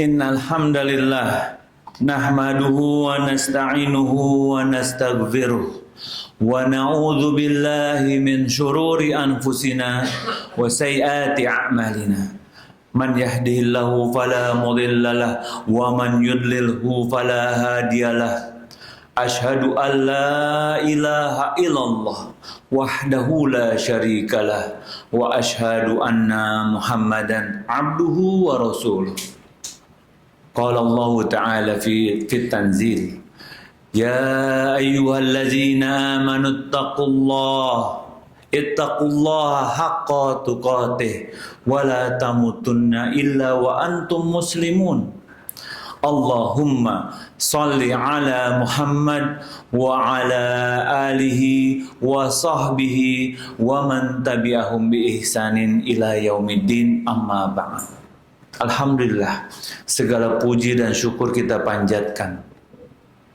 Innal hamdalillah nahmaduhu wa nasta'inuhu wa nastaghfiruh wa na'udzu billahi min shururi anfusina wa sayyiati a'malina. Man yahdihillahu fala mudhillalah wa man yudlilhu fala hadiyalah. Ashhadu an la ilaha illallah wahdahu la syarikalah wa ashhadu anna Muhammadan abduhu wa rasuluh. Qala Allah Ta'ala fi tanzil, ya ayyuhallazina amanu ittaqullaha haqqa tuqatih wa la tamutunna illa wa antum muslimun. Allahumma salli ala Muhammad wa ala alihi wa sahbihi wa man tabi'ahum bi ihsanin ila yaumiddin, amma ba'd. Alhamdulillah, segala puji dan syukur kita panjatkan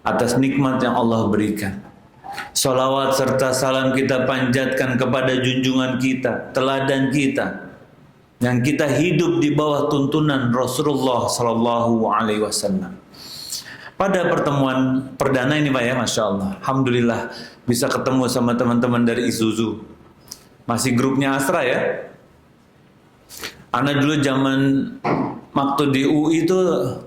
atas nikmat yang Allah berikan. Salawat serta salam kita panjatkan kepada junjungan kita, teladan kita, yang kita hidup di bawah tuntunan Rasulullah Sallallahu Alaihi Wasallam. Pada pertemuan perdana ini Pak ya, Masya Allah, Alhamdulillah bisa ketemu sama teman-teman dari Isuzu. Masih grupnya Astra ya. Anak dulu zaman waktu di UI itu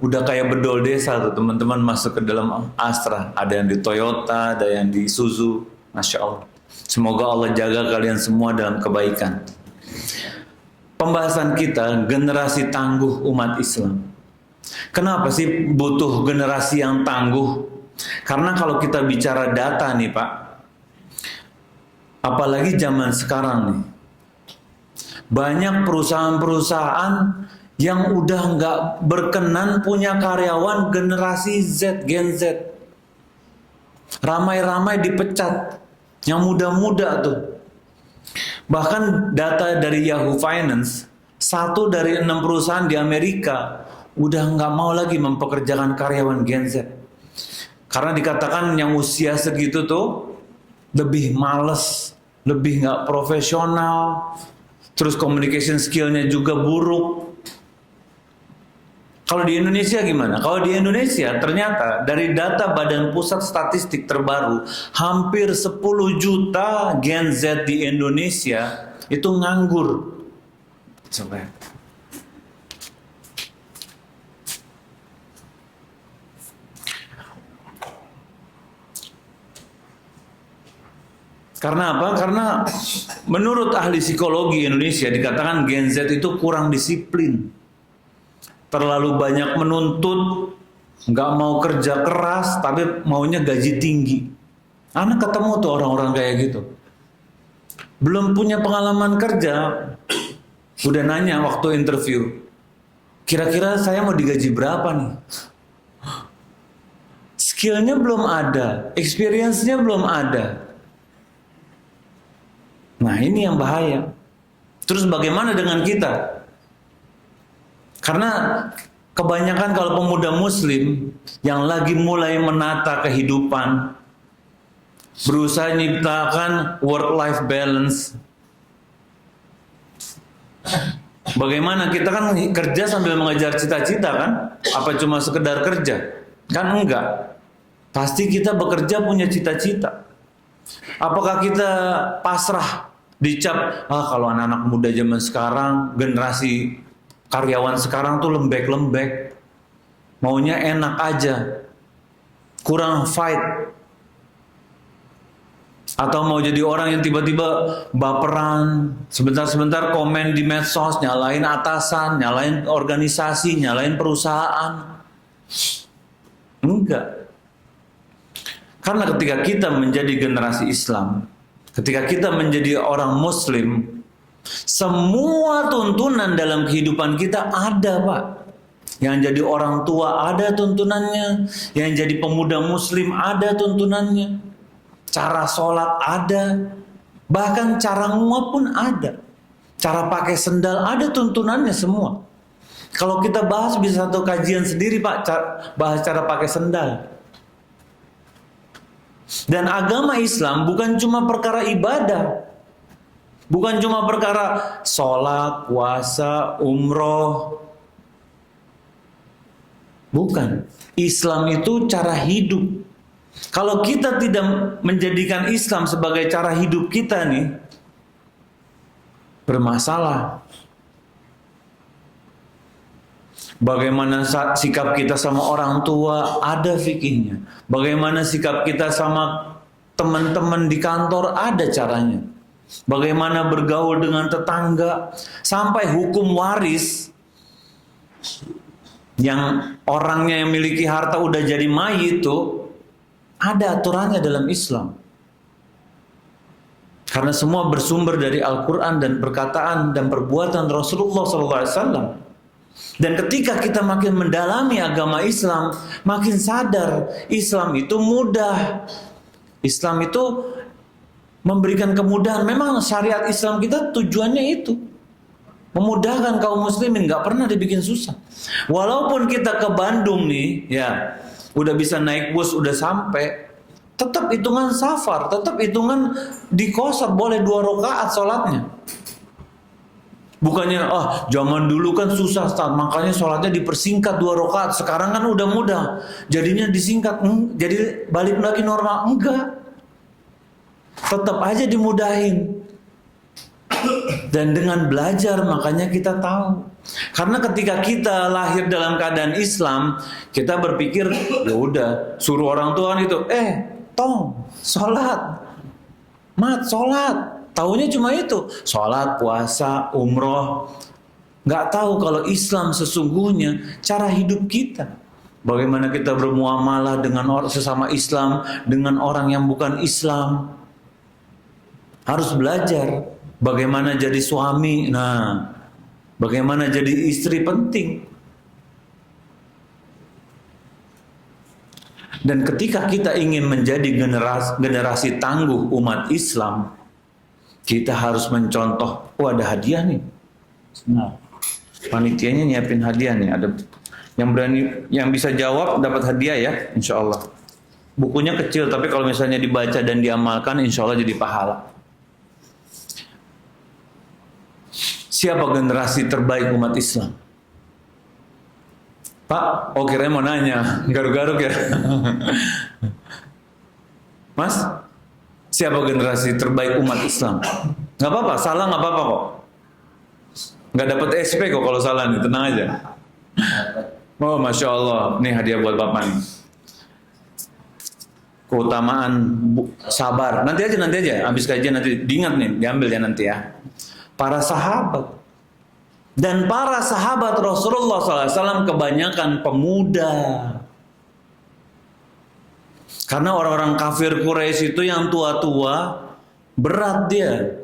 udah kayak bedol desa tuh, teman-teman masuk ke dalam Astra. Ada yang di Toyota, ada yang di Isuzu. Masya Allah. Semoga Allah jaga kalian semua dalam kebaikan. Pembahasan kita generasi tangguh umat Islam. Kenapa sih butuh generasi yang tangguh? Karena kalau kita bicara data nih Pak, apalagi zaman sekarang nih, banyak perusahaan-perusahaan yang udah nggak berkenan punya karyawan generasi Z, Gen Z. Ramai-ramai dipecat, yang muda-muda tuh. Bahkan data dari Yahoo Finance, 1 dari 6 perusahaan di Amerika udah nggak mau lagi mempekerjakan karyawan Gen Z. Karena dikatakan yang usia segitu tuh lebih males, lebih nggak profesional, terus communication skillnya juga buruk. Kalau di Indonesia gimana? Kalau di Indonesia ternyata dari data Badan Pusat Statistik terbaru, hampir 10 juta Gen Z di Indonesia itu nganggur. Coba. Karena apa? Karena menurut ahli psikologi Indonesia dikatakan Gen Z itu kurang disiplin. Terlalu banyak menuntut, nggak mau kerja keras, tapi maunya gaji tinggi. Anak ketemu tuh orang-orang kayak gitu. Belum punya pengalaman kerja, udah nanya waktu interview, kira-kira saya mau digaji berapa nih? Skillnya belum ada, experience-nya belum ada. Nah ini yang bahaya. Terus bagaimana dengan kita? Karena kebanyakan kalau pemuda muslim yang lagi mulai menata kehidupan, berusaha menciptakan work-life balance. Bagaimana kita kan kerja sambil mengejar cita-cita kan? Apa cuma sekedar kerja? Kan enggak. Pasti kita bekerja punya cita-cita. Apakah kita pasrah dicap, kalau anak-anak muda zaman sekarang, generasi karyawan sekarang tuh lembek-lembek, maunya enak aja, kurang fight, atau mau jadi orang yang tiba-tiba baperan, sebentar-sebentar komen di medsos, nyalain atasan, nyalain organisasi, nyalain perusahaan. Enggak. Karena ketika kita menjadi generasi Islam, ketika kita menjadi orang Muslim, semua tuntunan dalam kehidupan kita ada Pak. Yang jadi orang tua ada tuntunannya, yang jadi pemuda Muslim ada tuntunannya, cara sholat ada, bahkan cara nguap pun ada, cara pakai sendal ada tuntunannya semua. Kalau kita bahas bisa satu kajian sendiri Pak, bahas cara pakai sendal. Dan agama Islam bukan cuma perkara ibadah, bukan cuma perkara sholat, puasa, umroh, Bukan. Islam itu cara hidup. Kalau kita tidak menjadikan Islam sebagai cara hidup kita nih, bermasalah. Bagaimana sikap kita sama orang tua, ada fikihnya. Bagaimana sikap kita sama teman-teman di kantor, ada caranya. Bagaimana bergaul dengan tetangga, sampai hukum waris yang orangnya yang memiliki harta udah jadi mayit itu ada aturannya dalam Islam. Karena semua bersumber dari Al-Quran dan perkataan dan perbuatan Rasulullah SAW. Dan ketika kita makin mendalami agama Islam, makin sadar Islam itu mudah. Islam itu memberikan kemudahan. Memang syariat Islam kita tujuannya itu memudahkan kaum muslimin, nggak pernah dibikin susah. Walaupun kita ke Bandung nih, ya udah bisa naik bus, udah sampai, tetap hitungan safar, tetap hitungan di qashar, boleh 2 rakaat sholatnya. Bukannya, zaman dulu kan susah, Ustaz, makanya sholatnya dipersingkat 2 rakaat. Sekarang kan udah mudah, jadinya disingkat, jadi balik lagi normal. Enggak, tetap aja dimudahin. Dan dengan belajar makanya kita tahu. Karena ketika kita lahir dalam keadaan Islam, kita berpikir ya udah, suruh orang tua itu, tong, sholat, sholat. Taunya cuma itu, sholat, puasa, umroh. Nggak tahu kalau Islam sesungguhnya cara hidup kita. Bagaimana kita bermuamalah dengan sesama Islam, dengan orang yang bukan Islam. Harus belajar. Bagaimana jadi suami, bagaimana jadi istri penting. Dan ketika kita ingin menjadi generasi tangguh umat Islam, kita harus mencontoh, ada hadiah nih. Panitianya nyiapin hadiah nih, ada yang berani, yang bisa jawab dapat hadiah ya, insya Allah. Bukunya kecil, tapi kalau misalnya dibaca dan diamalkan, insya Allah jadi pahala. Siapa generasi terbaik umat Islam? Pak, kira mau nanya, garuk-garuk ya. Mas, siapa generasi terbaik umat Islam? Gak apa-apa, salah gak apa-apa kok. Gak dapat SP kok kalau salah nih, tenang aja. Masya Allah, nih hadiah buat Bapak nih. Keutamaan sabar. Nanti aja, habis kajian nanti diingat nih, diambil ya nanti ya. Para sahabat dan para sahabat Rasulullah SAW kebanyakan pemuda, karena orang-orang kafir Quraisy itu yang tua-tua berat dia.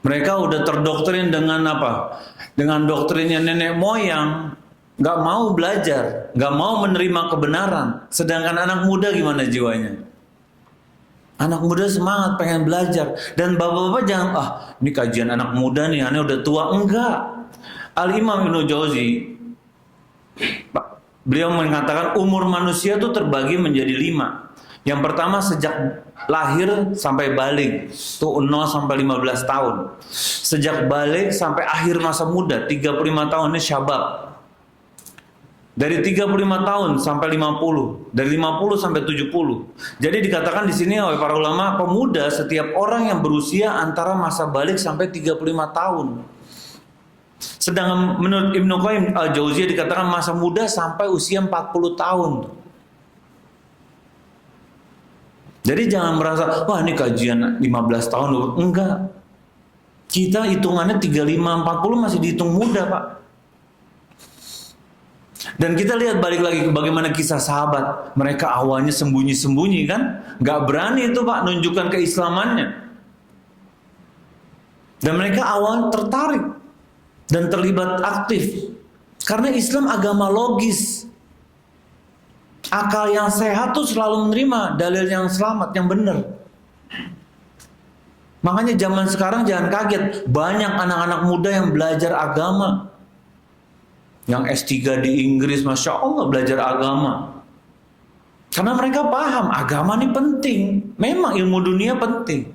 Mereka udah terdoktrin dengan apa? Dengan doktrinnya nenek moyang, nggak mau belajar, nggak mau menerima kebenaran. Sedangkan anak muda gimana jiwanya? Anak muda semangat pengen belajar. Dan bapak-bapak jangan, ini kajian anak muda nih, aneh udah tua. Enggak. Al-Imam Ibnu Jauzi, beliau mengatakan umur manusia itu terbagi menjadi 5. Yang pertama sejak lahir sampai balik, itu 0 sampai 15 tahun. Sejak balik sampai akhir masa muda, 35 tahun ini syabab. Dari 35 tahun sampai 50, dari 50 sampai 70. Jadi dikatakan di sini oleh para ulama, pemuda setiap orang yang berusia antara masa balik sampai 35 tahun. Sedangkan menurut Ibnu Qayyim Al-Jauziyah dikatakan masa muda sampai usia 40 tahun. Jadi jangan merasa, ini kajian 15 tahun. Enggak. Kita hitungannya 35, 40 masih dihitung muda, Pak. Dan kita lihat balik lagi ke bagaimana kisah sahabat. Mereka awalnya sembunyi-sembunyi kan, nggak berani itu Pak nunjukkan keislamannya. Dan mereka awal tertarik dan terlibat aktif. Karena Islam agama logis. Akal yang sehat tuh selalu menerima dalil yang selamat, yang benar. Makanya zaman sekarang jangan kaget, banyak anak-anak muda yang belajar agama. Yang S3 di Inggris, Masya Allah belajar agama. Karena mereka paham, agama ini penting. Memang ilmu dunia penting.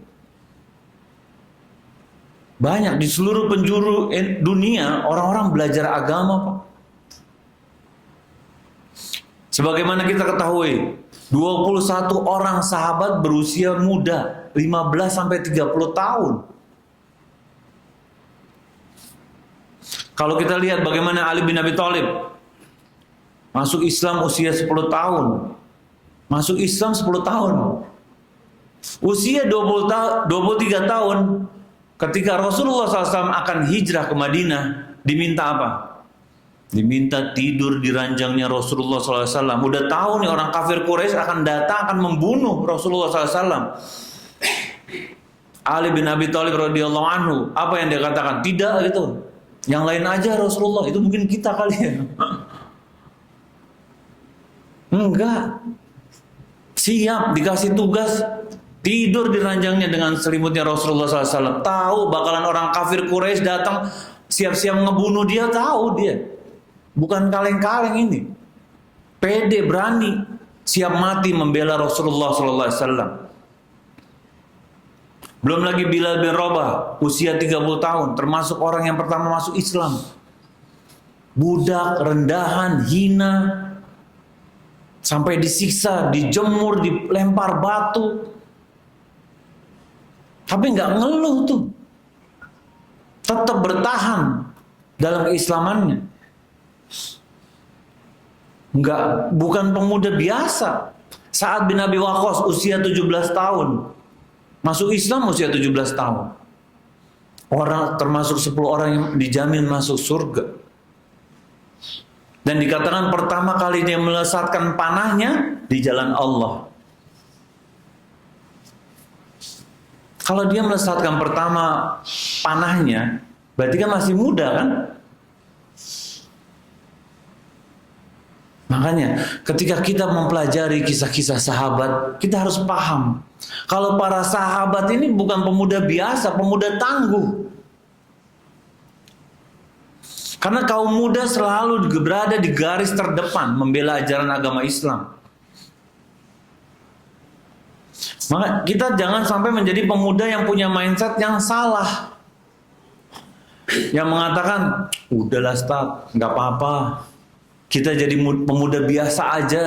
Banyak di seluruh penjuru dunia, orang-orang belajar agama, Pak. Sebagaimana kita ketahui, 21 orang sahabat berusia muda, 15 sampai 30 tahun. Kalau kita lihat bagaimana Ali bin Abi Thalib masuk Islam usia 10 tahun. Masuk Islam 10 tahun. Usia 23 tahun ketika Rasulullah SAW akan hijrah ke Madinah, diminta apa? Diminta tidur di ranjangnya Rasulullah SAW. Udah tahu nih orang kafir Quraisy akan datang, akan membunuh Rasulullah SAW. Ali bin Abi Thalib radhiyallahu anhu, apa yang dia katakan? Tidak gitu. Yang lain aja Rasulullah, itu mungkin kita kali ya. Enggak. Siap dikasih tugas, tidur di ranjangnya dengan selimutnya Rasulullah SAW. Tahu bakalan orang kafir Quraisy datang, siap-siap ngebunuh dia, tahu dia. Bukan kaleng-kaleng ini. Pede, berani, siap mati membela Rasulullah SAW. Belum lagi Bilal bin Rabah, usia 30 tahun, termasuk orang yang pertama masuk Islam. Budak, rendahan, hina, sampai disiksa, dijemur, dilempar batu. Tapi nggak ngeluh tuh. Tetap bertahan dalam keislamannya. Bukan pemuda biasa. Sa'ad bin Abi Waqqas usia 17 tahun. Masuk Islam usia 17 tahun. Orang termasuk 10 orang yang dijamin masuk surga. Dan dikatakan pertama kali dia melesatkan panahnya di jalan Allah. Kalau dia melesatkan pertama panahnya, berarti kan masih muda kan? Makanya ketika kita mempelajari kisah-kisah sahabat, kita harus paham kalau para sahabat ini bukan pemuda biasa, pemuda tangguh. Karena kaum muda selalu berada di garis terdepan membela ajaran agama Islam. Maka kita jangan sampai menjadi pemuda yang punya mindset yang salah. Yang mengatakan, udahlah Ustaz, nggak apa-apa. Kita jadi pemuda biasa aja.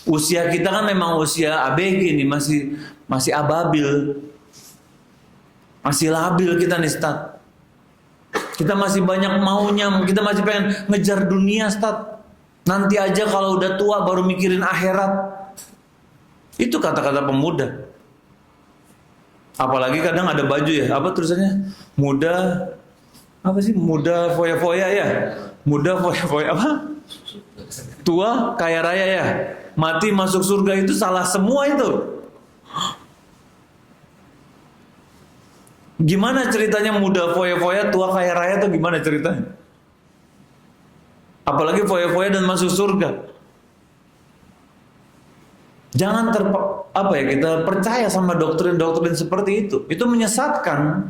Usia kita kan memang usia ABG nih, masih ababil. Masih labil kita nih Ustaz. Kita masih banyak maunya, kita masih pengen ngejar dunia Ustaz. Nanti aja kalau udah tua baru mikirin akhirat. Itu kata-kata pemuda. Apalagi kadang ada baju ya, apa tulisannya? Muda, apa sih? Muda foya-foya ya? Muda foya-foya apa? Tua kaya raya ya? Mati masuk surga, itu salah semua itu. Gimana ceritanya muda foya-foya, tua kaya raya itu gimana ceritanya? Apalagi foya-foya dan masuk surga. Jangan kita percaya sama doktrin-doktrin seperti itu. Itu menyesatkan.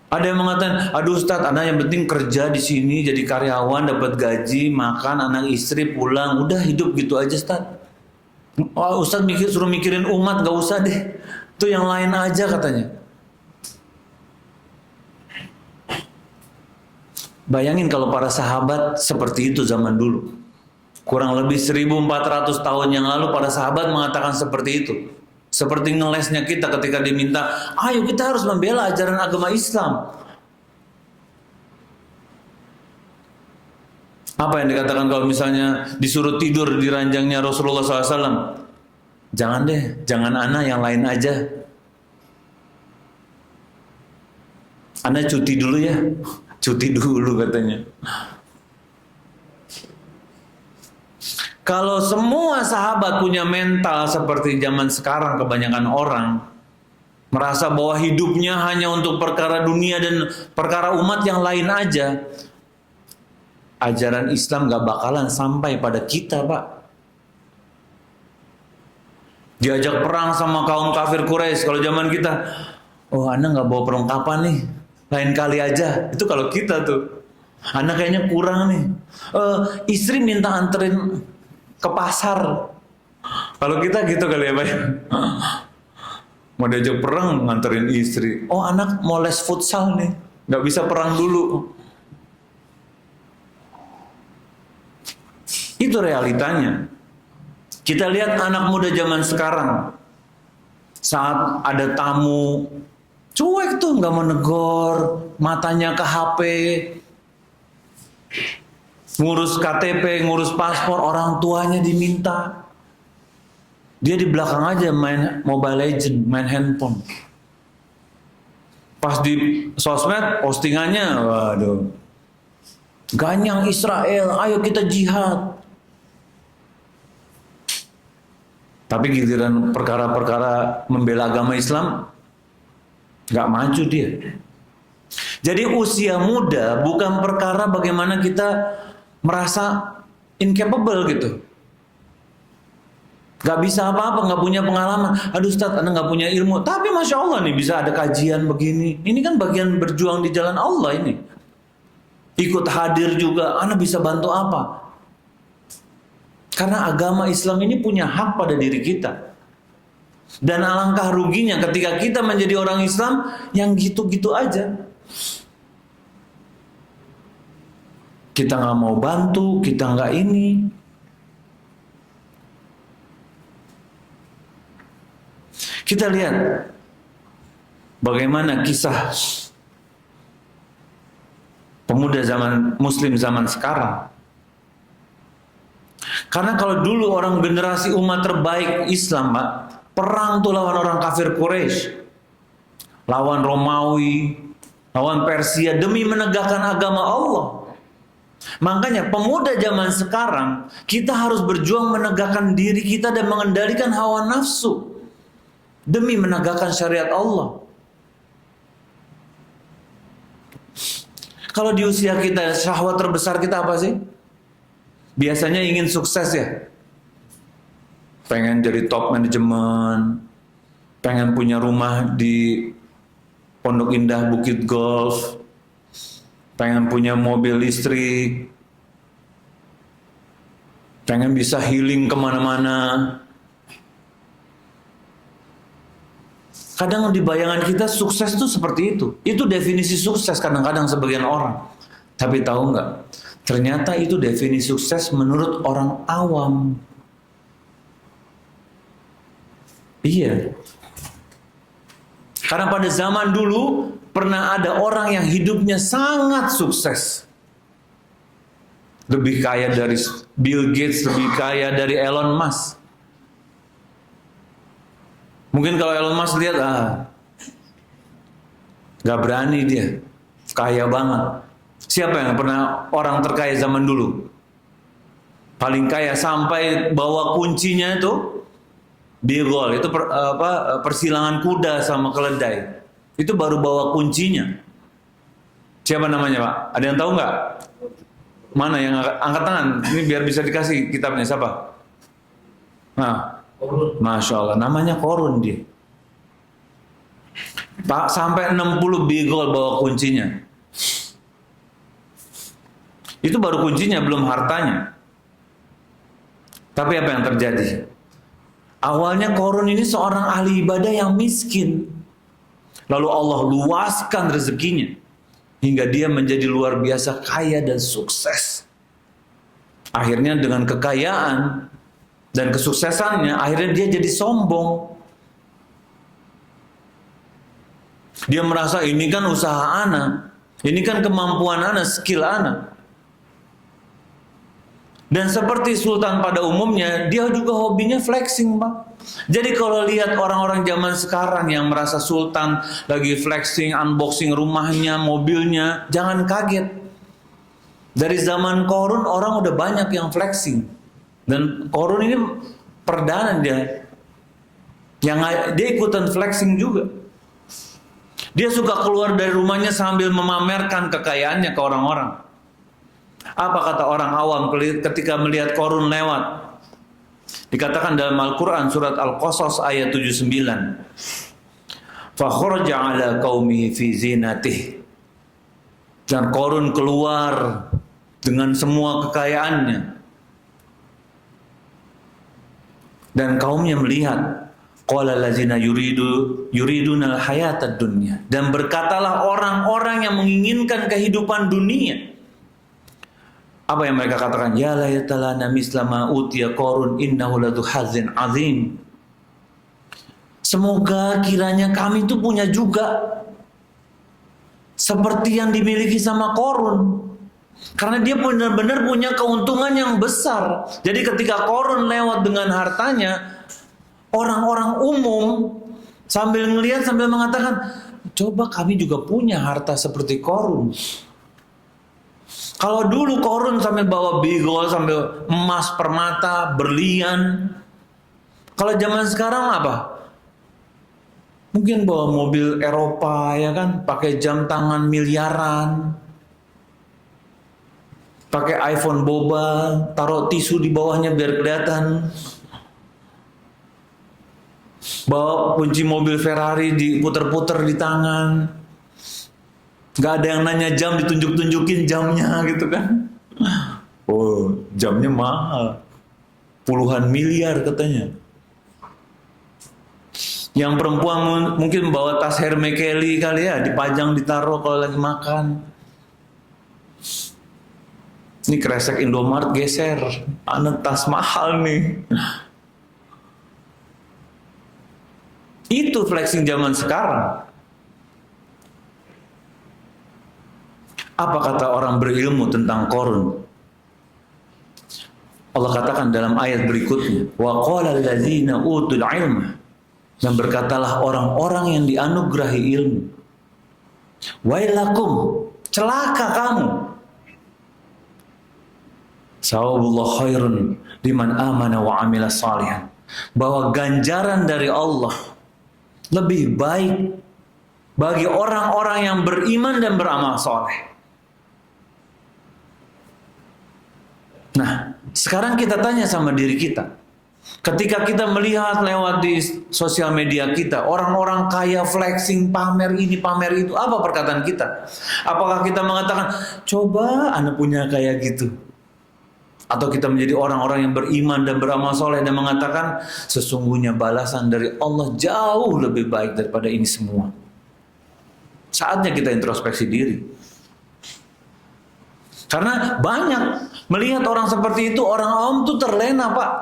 Ada yang mengatakan, aduh Ustaz, anak yang penting kerja di sini jadi karyawan, dapat gaji, makan, anak istri pulang, udah hidup gitu aja Ustaz. Oh, Ustaz suruh mikirin umat, gak usah deh. Itu yang lain aja katanya. Bayangin kalau para sahabat seperti itu zaman dulu. Kurang lebih 1400 tahun yang lalu para sahabat mengatakan seperti itu. Seperti ngelesnya kita ketika diminta, ayo kita harus membela ajaran agama Islam. Apa yang dikatakan kalau misalnya disuruh tidur di ranjangnya Rasulullah SAW? Jangan deh, jangan ana, yang lain aja. Ana cuti dulu ya, cuti dulu katanya. Kalau semua sahabat punya mental seperti zaman sekarang, kebanyakan orang merasa bahwa hidupnya hanya untuk perkara dunia dan perkara umat yang lain aja, ajaran Islam gak bakalan sampai pada kita, Pak. Diajak perang sama kaum kafir Quraisy, kalau zaman kita, oh Anda gak bawa perlengkapan nih, lain kali aja. Itu kalau kita tuh, Anda kayaknya kurang nih. Istri minta anterin ke pasar. Kalau kita gitu kali ya Pak. Mau diajak perang nganterin istri. Oh anak mau les futsal nih, nggak bisa perang dulu. Itu realitanya. Kita lihat anak muda zaman sekarang, saat ada tamu, cuek tuh, nggak menegur, matanya ke HP, ngurus KTP, ngurus paspor, orang tuanya diminta. Dia di belakang aja main Mobile Legend, main handphone. Pas di sosmed, postingannya, waduh, ganyang Israel, ayo kita jihad. Tapi giliran perkara-perkara membela agama Islam, nggak maju dia. Jadi usia muda bukan perkara bagaimana kita merasa incapable gitu. Gak bisa apa-apa, gak punya pengalaman. Aduh Ustadz, Anda gak punya ilmu. Tapi Masya Allah nih, bisa ada kajian begini. Ini kan bagian berjuang di jalan Allah ini. Ikut hadir juga, Anda bisa bantu apa? Karena agama Islam ini punya hak pada diri kita. Dan alangkah ruginya ketika kita menjadi orang Islam yang gitu-gitu aja. Kita gak mau bantu, kita gak ini. Kita lihat bagaimana kisah pemuda zaman Muslim zaman sekarang. Karena kalau dulu orang generasi umat terbaik Islam, Pak, perang tuh lawan orang kafir Quraisy, lawan Romawi, lawan Persia demi menegakkan agama Allah. Makanya pemuda zaman sekarang kita harus berjuang menegakkan diri kita dan mengendalikan hawa nafsu demi menegakkan syariat Allah. Kalau di usia kita, syahwat terbesar kita apa sih? Biasanya ingin sukses ya. Pengen jadi top manajemen, pengen punya rumah di Pondok Indah Bukit Golf, pengen punya mobil listrik, pengen bisa healing kemana-mana. Kadang di bayangan kita sukses itu seperti itu. Itu definisi sukses kadang-kadang sebagian orang. Tapi tahu nggak? Ternyata itu definisi sukses menurut orang awam. Iya. Karena pada zaman dulu pernah ada orang yang hidupnya sangat sukses. Lebih kaya dari Bill Gates, lebih kaya dari Elon Musk. Mungkin kalau Elon Musk lihat, gak berani dia, kaya banget. Siapa yang pernah orang terkaya zaman dulu? Paling kaya sampai bawa kuncinya itu bigol, itu persilangan kuda sama keledai. Itu baru bawa kuncinya. Siapa namanya Pak? Ada yang tahu nggak? Mana yang angkat tangan? Ini biar bisa dikasih kitabnya siapa? Nah. Masya Allah, namanya Korun dia. Pak, sampai 60 bigol bawa kuncinya. Itu baru kuncinya, belum hartanya. Tapi apa yang terjadi? Awalnya Korun ini seorang ahli ibadah yang miskin. Lalu Allah luaskan rezekinya hingga dia menjadi luar biasa kaya dan sukses. Akhirnya dengan kekayaan dan kesuksesannya, akhirnya dia jadi sombong. Dia merasa ini kan usaha ana, ini kan kemampuan ana, skill ana. Dan seperti sultan pada umumnya, dia juga hobinya flexing, Pak. Jadi kalau lihat orang-orang zaman sekarang yang merasa sultan lagi flexing, unboxing rumahnya, mobilnya, jangan kaget. Dari zaman Korun orang udah banyak yang flexing. Dan Korun ini perdana dia, yang dia ikutan flexing juga. Dia suka keluar dari rumahnya sambil memamerkan kekayaannya ke orang-orang. Apa kata orang awam ketika melihat Korun lewat? Dikatakan dalam Al-Quran surat Al-Qasas ayat 79. Fa kharaja ala qaumihi fi zinatih. Dan Korun keluar dengan semua kekayaannya. Dan kaumnya melihat, qala allazina yuridunal hayatad dunya, dan berkatalah orang-orang yang menginginkan kehidupan dunia, Apa yang mereka katakan? Ya laytalana misla ma utiya Qarun innahu ladu hazzin azim. Semoga kiranya kami itu punya juga seperti yang dimiliki sama Qarun. Karena dia benar-benar punya keuntungan yang besar. Jadi ketika Qarun lewat dengan hartanya, orang-orang umum sambil ngelihat sambil mengatakan, coba kami juga punya harta seperti Qarun. Kalau dulu Qarun sambil bawa bigol, sambil emas, permata, berlian. Kalau zaman sekarang apa? Mungkin bawa mobil Eropa, ya kan, pakai jam tangan miliaran, pakai iPhone boba, taruh tisu di bawahnya biar kelihatan, bawa kunci mobil Ferrari diputer-puter di tangan, nggak ada yang nanya jam, ditunjuk-tunjukin jamnya gitu kan. Oh, jamnya mahal, puluhan miliar katanya. Yang perempuan mungkin bawa tas Hermes Kelly kali ya, dipajang, ditaruh kalau lagi makan. Ini kresek Indomaret geser, tas mahal nih. Itu flexing zaman sekarang. Apa kata orang berilmu tentang Qarun? Allah katakan dalam ayat berikutnya, wa qala allazina utul ilma, dan berkatalah orang-orang yang dianugerahi ilmu, wailakum, celaka kamu, sawabullah khairun liman amana wa amila salihan, bahwa ganjaran dari Allah lebih baik bagi orang-orang yang beriman dan beramal soleh. Nah, sekarang kita tanya sama diri kita. Ketika kita melihat lewat di sosial media kita, orang-orang kaya flexing, pamer ini, pamer itu, apa perkataan kita? Apakah kita mengatakan, coba Anda punya kayak gitu? Atau kita menjadi orang-orang yang beriman dan beramal soleh dan mengatakan, sesungguhnya balasan dari Allah jauh lebih baik daripada ini semua. Saatnya kita introspeksi diri. Karena banyak melihat orang seperti itu, orang awam tuh terlena, Pak.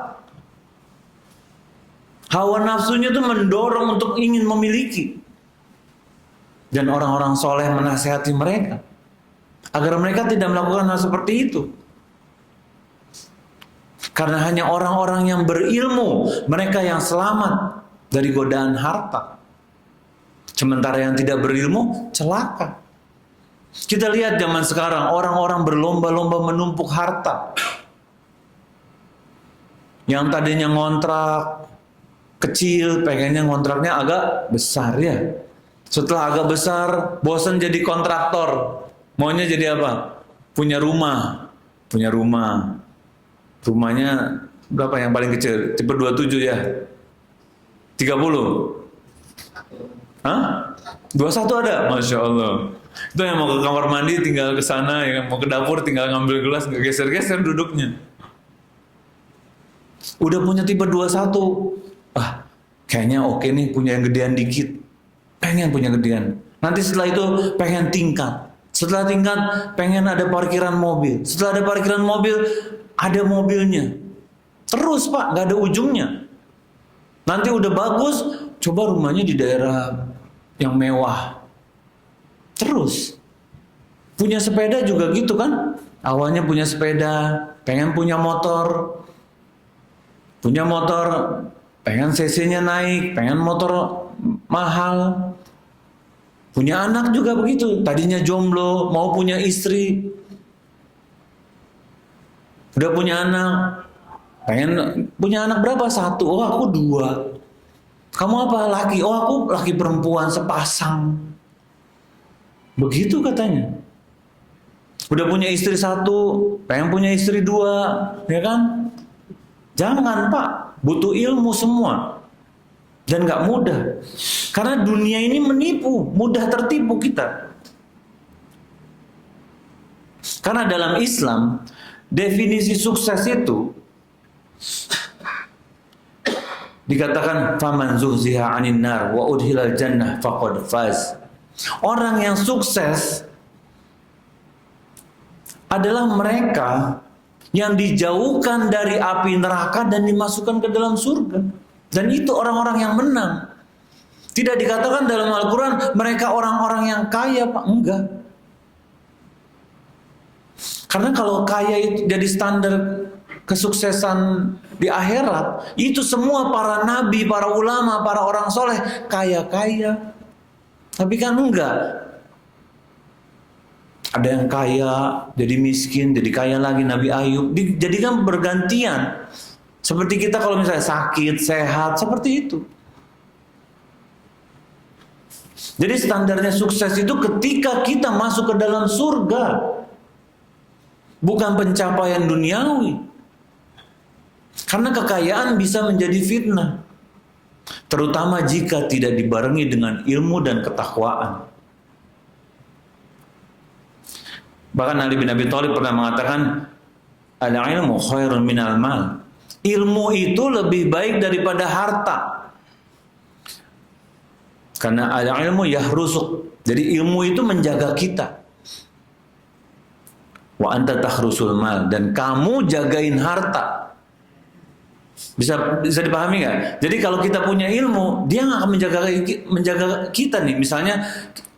Hawa nafsunya tuh mendorong untuk ingin memiliki. Dan orang-orang soleh menasihati mereka agar mereka tidak melakukan hal seperti itu. Karena hanya orang-orang yang berilmu, mereka yang selamat dari godaan harta. Sementara yang tidak berilmu, celaka. Kita lihat zaman sekarang, orang-orang berlomba-lomba menumpuk harta. Yang tadinya ngontrak kecil, pengennya ngontraknya agak besar ya. Setelah agak besar, bosan jadi kontraktor. Maunya jadi apa? Punya rumah. Punya rumah. Rumahnya berapa yang paling kecil? Tipe 27 ya? 30? Hah? 21 ada? Masya Allah. Itu yang mau ke kamar mandi tinggal ke sana, ya, mau ke dapur tinggal ngambil gelas, nggak geser-geser duduknya. Udah punya tipe 21. Ah, kayaknya oke nih punya yang gedean dikit. Pengen punya gedean. Nanti setelah itu pengen tingkat. Setelah tingkat pengen ada parkiran mobil. Setelah ada parkiran mobil, ada mobilnya. Terus Pak, nggak ada ujungnya. Nanti udah bagus, coba rumahnya di daerah yang mewah. Terus punya sepeda juga gitu kan. Awalnya punya sepeda, pengen punya motor. Punya motor, pengen cc-nya naik, pengen motor mahal. Punya anak juga begitu. Tadinya jomblo, mau punya istri. Udah punya anak. Pengen punya anak berapa? 1. Oh aku 2. Kamu apa? Laki. Oh aku laki perempuan sepasang. Begitu katanya. Udah punya istri 1, pengen punya istri 2. Ya kan? Jangan Pak, butuh ilmu semua. Dan gak mudah. Karena dunia ini menipu, mudah tertipu kita. Karena dalam Islam, definisi sukses itu dikatakan faman zuhziha 'anil nar wa udkhilal jannah faqad faz. Orang yang sukses adalah mereka yang dijauhkan dari api neraka dan dimasukkan ke dalam surga. Dan itu orang-orang yang menang. Tidak dikatakan dalam Al-Quran mereka orang-orang yang kaya, Pak. Enggak. Karena kalau kaya itu jadi standar kesuksesan di akhirat, itu semua para nabi, para ulama, para orang soleh kaya-kaya. Tapi kan enggak. Ada yang kaya, jadi miskin, jadi kaya lagi. Nabi Ayub dijadikan bergantian. Seperti kita kalau misalnya sakit, sehat, seperti itu. Jadi standarnya sukses itu ketika kita masuk ke dalam surga. Bukan pencapaian duniawi. Karena kekayaan bisa menjadi fitnah. Terutama jika tidak dibarengi dengan ilmu dan ketakwaan. Bahkan Ali bin Abi Thalib pernah mengatakan, al-ilmu khairun minal mal. Ilmu itu lebih baik daripada harta. Karena al-ilmu yahrusuk. Jadi ilmu itu menjaga kita. Wa anta tahrusul mal. Dan kamu jagain harta. Bisa dipahami nggak? Jadi kalau kita punya ilmu, dia nggak akan menjaga kita nih. Misalnya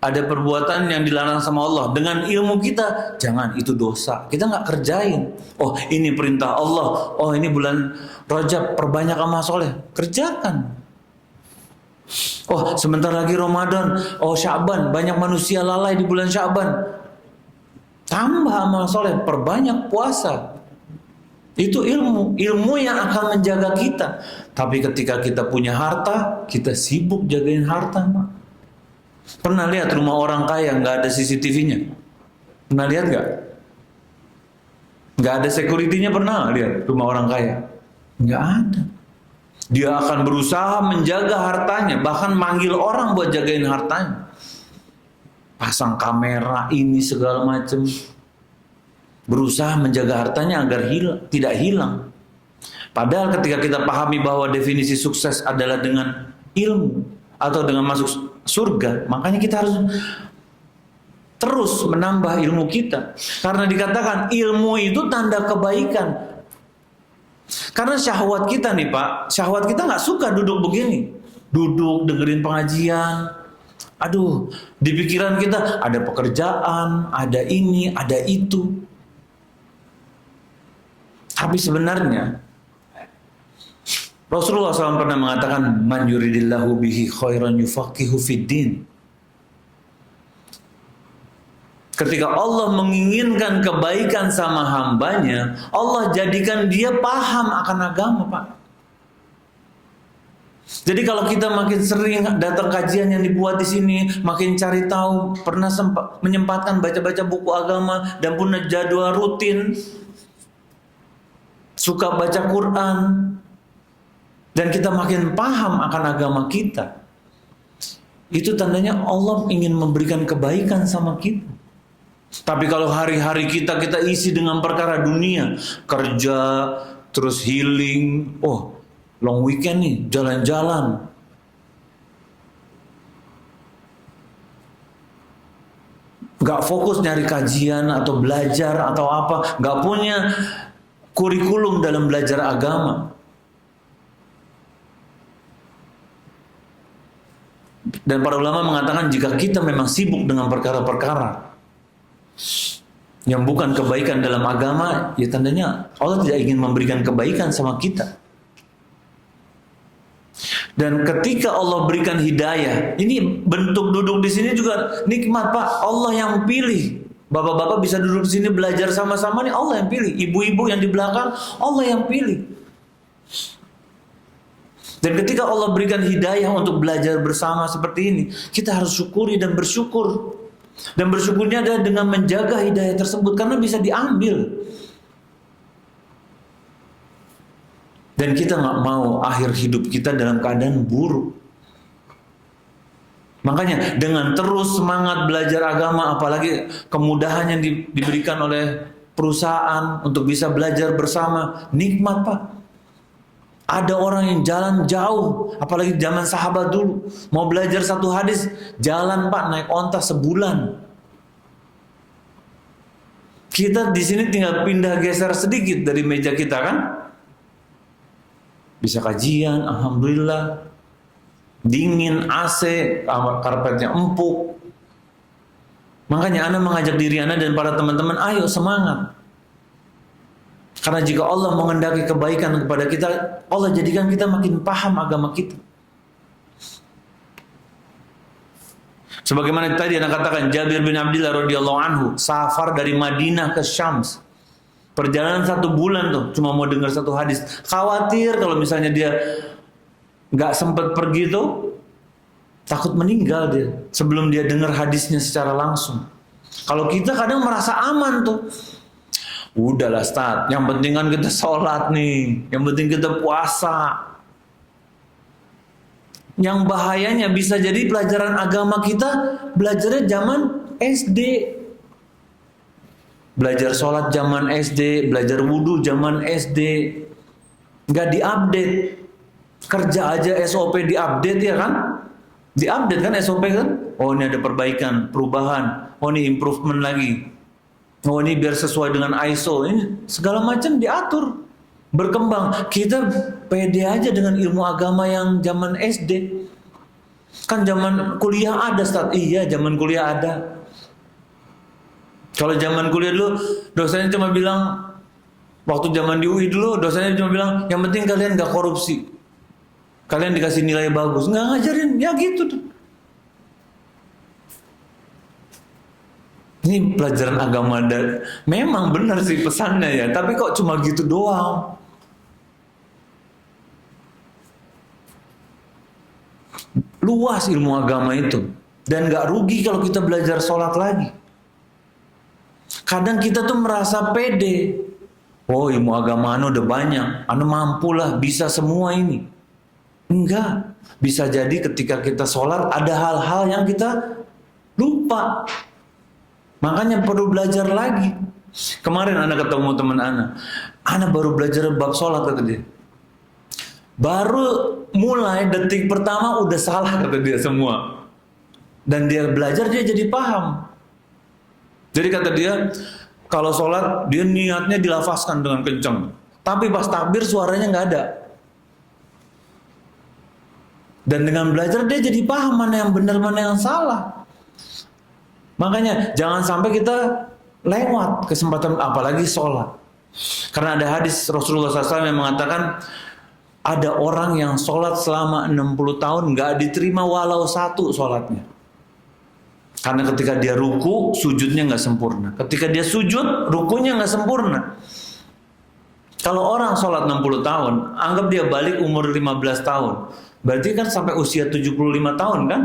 ada perbuatan yang dilarang sama Allah, dengan ilmu kita, jangan, itu dosa. Kita nggak kerjain. Oh, ini perintah Allah. Oh, ini bulan Rajab, perbanyak amal soleh. Kerjakan. Oh, sebentar lagi Ramadan. Oh, Sya'ban, banyak manusia lalai di bulan Sya'ban. Tambah amal soleh, perbanyak puasa. Itu ilmu yang akan menjaga kita. Tapi ketika kita punya harta, kita sibuk jagain harta, Pak. Pernah lihat rumah orang kaya nggak ada CCTV-nya? Pernah lihat nggak? Nggak ada security-nya, pernah lihat rumah orang kaya? Nggak ada. Dia akan berusaha menjaga hartanya, bahkan manggil orang buat jagain hartanya. Pasang kamera ini segala macam. Berusaha menjaga hartanya agar tidak hilang. Padahal ketika kita pahami bahwa definisi sukses adalah dengan ilmu atau dengan masuk surga, makanya kita harus terus menambah ilmu kita. Karena dikatakan ilmu itu tanda kebaikan. Karena syahwat kita nih Pak, syahwat kita nggak suka duduk begini. Duduk dengerin pengajian. Aduh, di pikiran kita ada pekerjaan, ada ini, ada itu. Tapi sebenarnya Rasulullah SAW pernah mengatakan, man yuridillahu bihi khairan yufaqihu fiddin. Ketika Allah menginginkan kebaikan sama hambanya, Allah jadikan dia paham akan agama, Pak. Jadi kalau kita makin sering datang kajian yang dibuat di sini, makin cari tahu, pernah menyempatkan baca-baca buku agama dan punya jadwal rutin, suka baca Quran, dan kita makin paham akan agama kita, itu tandanya Allah ingin memberikan kebaikan sama kita. Tapi kalau hari-hari kita isi dengan perkara dunia, kerja, terus healing, oh long weekend nih, jalan-jalan, gak fokus nyari kajian atau belajar atau apa, gak punya kurikulum dalam belajar agama. Dan para ulama mengatakan jika kita memang sibuk dengan perkara-perkara yang bukan kebaikan dalam agama, ya tandanya Allah tidak ingin memberikan kebaikan sama kita. Dan ketika Allah berikan hidayah, ini bentuk duduk di sini juga nikmat, Pak. Allah yang pilih. Bapak-bapak bisa duduk di sini belajar sama-sama, nih Allah yang pilih. Ibu-ibu yang di belakang, Allah yang pilih. Dan ketika Allah berikan hidayah untuk belajar bersama seperti ini, kita harus syukuri dan bersyukur. Dan bersyukurnya adalah dengan menjaga hidayah tersebut, karena bisa diambil. Dan kita nggak mau akhir hidup kita dalam keadaan buruk. Makanya dengan terus semangat belajar agama, apalagi kemudahan yang diberikan oleh perusahaan untuk bisa belajar bersama, nikmat, Pak. Ada orang yang jalan jauh, apalagi zaman sahabat dulu, mau belajar satu hadis, jalan Pak, naik onta sebulan. Kita di sini tinggal pindah geser sedikit dari meja kita kan, bisa kajian, alhamdulillah. Dingin, AC, karpetnya empuk. Makanya Ana mengajak diri Ana dan para teman-teman, ayo semangat. Karena jika Allah menghendaki kebaikan kepada kita, Allah jadikan kita makin paham agama kita. Sebagaimana tadi Ana katakan, Jabir bin Abdullah radhiyallahu anhu safar dari Madinah ke Syams. Perjalanan 1 bulan tuh, cuma mau dengar 1 hadis. Khawatir kalau misalnya dia nggak sempat pergi tuh, takut meninggal dia sebelum dia dengar hadisnya secara langsung. Kalau kita kadang merasa aman tuh, udahlah Ustaz, yang penting kan kita sholat nih, yang penting kita puasa. Yang bahayanya bisa jadi pelajaran agama kita belajarnya zaman SD. Belajar sholat zaman SD, belajar wudhu zaman SD. Nggak diupdate. Kerja aja SOP diupdate ya kan? Diupdate kan SOP kan? Oh ini ada perbaikan, perubahan. Oh ini improvement lagi. Oh ini biar sesuai dengan ISO. Ini segala macam diatur. Berkembang. Kita pede aja dengan ilmu agama yang zaman SD. Kan zaman kuliah ada Ustaz. Iya zaman kuliah ada. Kalau zaman kuliah dulu dosennya cuma bilang, waktu zaman di UI dulu dosennya cuma bilang, yang penting kalian gak korupsi, kalian dikasih nilai bagus. Nggak ngajarin, ya gitu tuh. Ini pelajaran agama dan memang benar sih pesannya ya, tapi kok cuma gitu doang. Luas ilmu agama itu, dan nggak rugi kalau kita belajar sholat lagi. Kadang kita tuh merasa pede, oh ilmu agama anu udah banyak, anu mampulah bisa semua ini. Enggak, bisa jadi ketika kita sholat ada hal-hal yang kita lupa. Makanya perlu belajar lagi. Kemarin anak ketemu teman anak baru belajar bab sholat kata dia. Baru mulai detik pertama udah salah kata dia semua. Dan dia belajar dia jadi paham. Jadi kata dia, kalau sholat dia niatnya dilafazkan dengan kencang, tapi pas takbir suaranya nggak ada. Dan dengan belajar dia jadi paham mana yang benar mana yang salah. Makanya jangan sampai kita lewat kesempatan apalagi sholat. Karena ada hadis Rasulullah SAW yang mengatakan ada orang yang sholat selama 60 tahun nggak diterima walau 1 sholatnya. Karena ketika dia ruku, sujudnya nggak sempurna. Ketika dia sujud, rukunya nggak sempurna. Kalau orang sholat 60 tahun, anggap dia balik umur 15 tahun. Berarti kan sampai usia 75 tahun kan?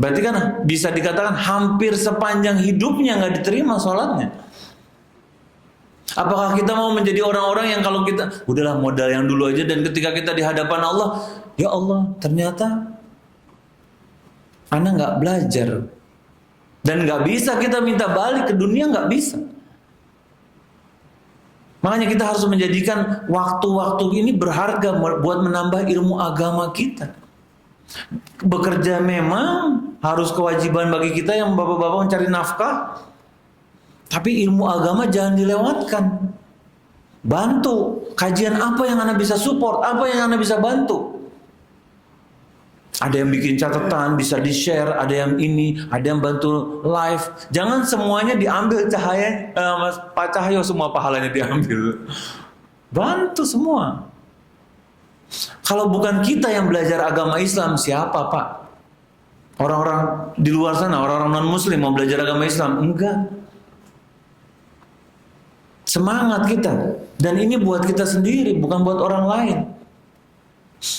Berarti kan bisa dikatakan hampir sepanjang hidupnya nggak diterima sholatnya. Apakah kita mau menjadi orang-orang yang kalau kita, udahlah modal yang dulu aja, dan ketika kita di hadapan Allah, ya Allah ternyata Ana nggak belajar, dan nggak bisa kita minta balik ke dunia, nggak bisa. Makanya kita harus menjadikan waktu-waktu ini berharga buat menambah ilmu agama kita. Bekerja memang harus kewajiban bagi kita yang bapak-bapak mencari nafkah, tapi ilmu agama jangan dilewatkan. Bantu kajian apa yang Anda bisa support, apa yang Anda bisa bantu. Ada yang bikin catatan, bisa di-share, ada yang ini, ada yang bantu live. Jangan semuanya diambil cahaya, Pak Cahyo semua pahalanya diambil. Bantu semua. Kalau bukan kita yang belajar agama Islam, siapa Pak? Orang-orang di luar sana, orang-orang non-muslim mau belajar agama Islam? Enggak. Semangat kita. Dan ini buat kita sendiri, bukan buat orang lain.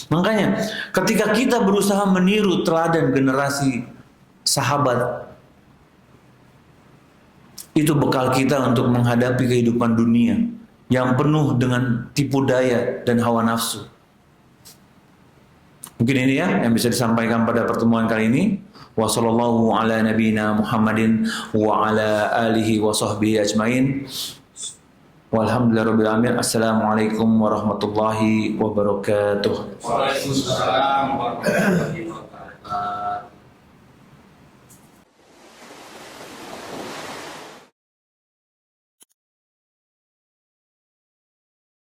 Makanya ketika kita berusaha meniru teladan generasi sahabat, itu bekal kita untuk menghadapi kehidupan dunia yang penuh dengan tipu daya dan hawa nafsu. Mungkin ini ya yang bisa disampaikan pada pertemuan kali ini. Wa sallallahu ala nabiyina Muhammadin wa ala alihi wa sahbihi ajmain. Walhamdulillahirabbil alamin. Assalamualaikum warahmatullahi wabarakatuh. Waalaikumsalam warahmatullahi wabarakatuh.